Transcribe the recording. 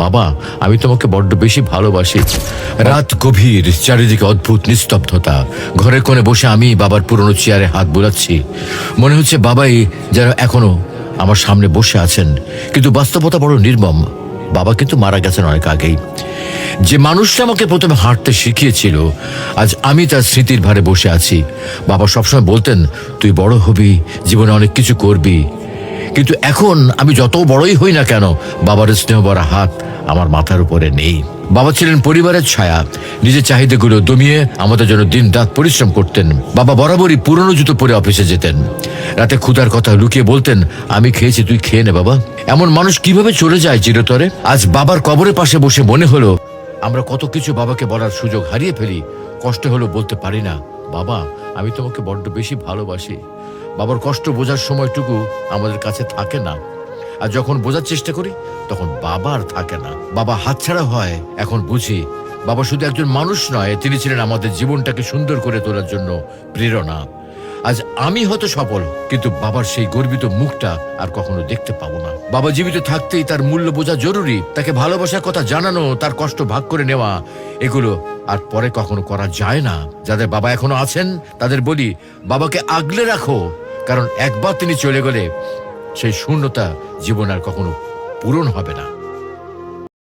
বাবা, আমি তোমাকে বড্ড বেশি ভালোবাসি। রাত গভীর, চারিদিকে অদ্ভুত নিস্তব্ধতা। ঘরের কোণে বসে আমি বাবার পুরনো চেয়ারে হাত বোলাচ্ছি। মনে হচ্ছে বাবাই যেন এখনো আমার সামনে বসে আছেন, কিন্তু বাস্তবতা বড় নির্মম। বাবা কিন্তু মারা গেছেন অনেক আগেই। যে মানুষটা আমাকে প্রথমে হাঁটতে শিখিয়েছিল, আজ আমি তার স্মৃতির ভারে বসে আছি। বাবা সবসময় বলতেন, তুই বড় হবি, জীবনে অনেক কিছু করবি। কিন্তু এখন আমি যত বড়ই হই না কেন, বাবার স্নেহ ভরা হাত আমার মাথার উপরে নেই। বাবা ছিলেন পরিবারের ছায়া। নিজের চাহিদাগুলো দমিয়ে আমাদের জন্য দিন রাত পরিশ্রম করতেন। বাবা বরাবরই পুরনো জুতো পরে অফিসে যেতেন। রাতে ক্ষুধার কথা লুকিয়ে বলতেন, আমি খেয়েছি, তুই খেয়ে নে বাবা। এমন মানুষ কিভাবে চলে যায় চিরতরে? আজ বাবার কবরের পাশে বসে মনে হলো, আমরা কত কিছু বাবাকে বলার সুযোগ হারিয়ে ফেলি। কষ্ট হলো বলতে পারি না, বাবা আমি তোমাকে বড্ড বেশি ভালোবাসি। বাবার কষ্ট বোঝার সময়টুকু আমাদের কাছে থাকে না। আর যখন বোঝার চেষ্টা করি, তখন বাবার থাকে না। বাবা হাতছাড়া হয়, এখন বুঝি বাবা শুধু একজন মানুষ নয়, তিনি ছিলেন আমাদের জীবনটাকে সুন্দর করে তোলার জন্য প্রেরণা। আজ আমি হয়তো সফল, কিন্তু বাবার সেই গর্বিত মুখটা আর কখনো দেখতে পাবো না। বাবা জীবিত থাকতেই তার মূল্য বোঝা জরুরি। তাকে ভালোবাসার কথা জানানো, তার কষ্ট ভাগ করে নেওয়া, এগুলো আর পরে কখনো করা যায় না। যাদের বাবা এখনো আছেন তাদের বলি, বাবাকে আগলে রাখো, কারণ একবার তিনি চলে গেলে সেই শূন্যতা জীবন আর কখনো পূরণ হবে না।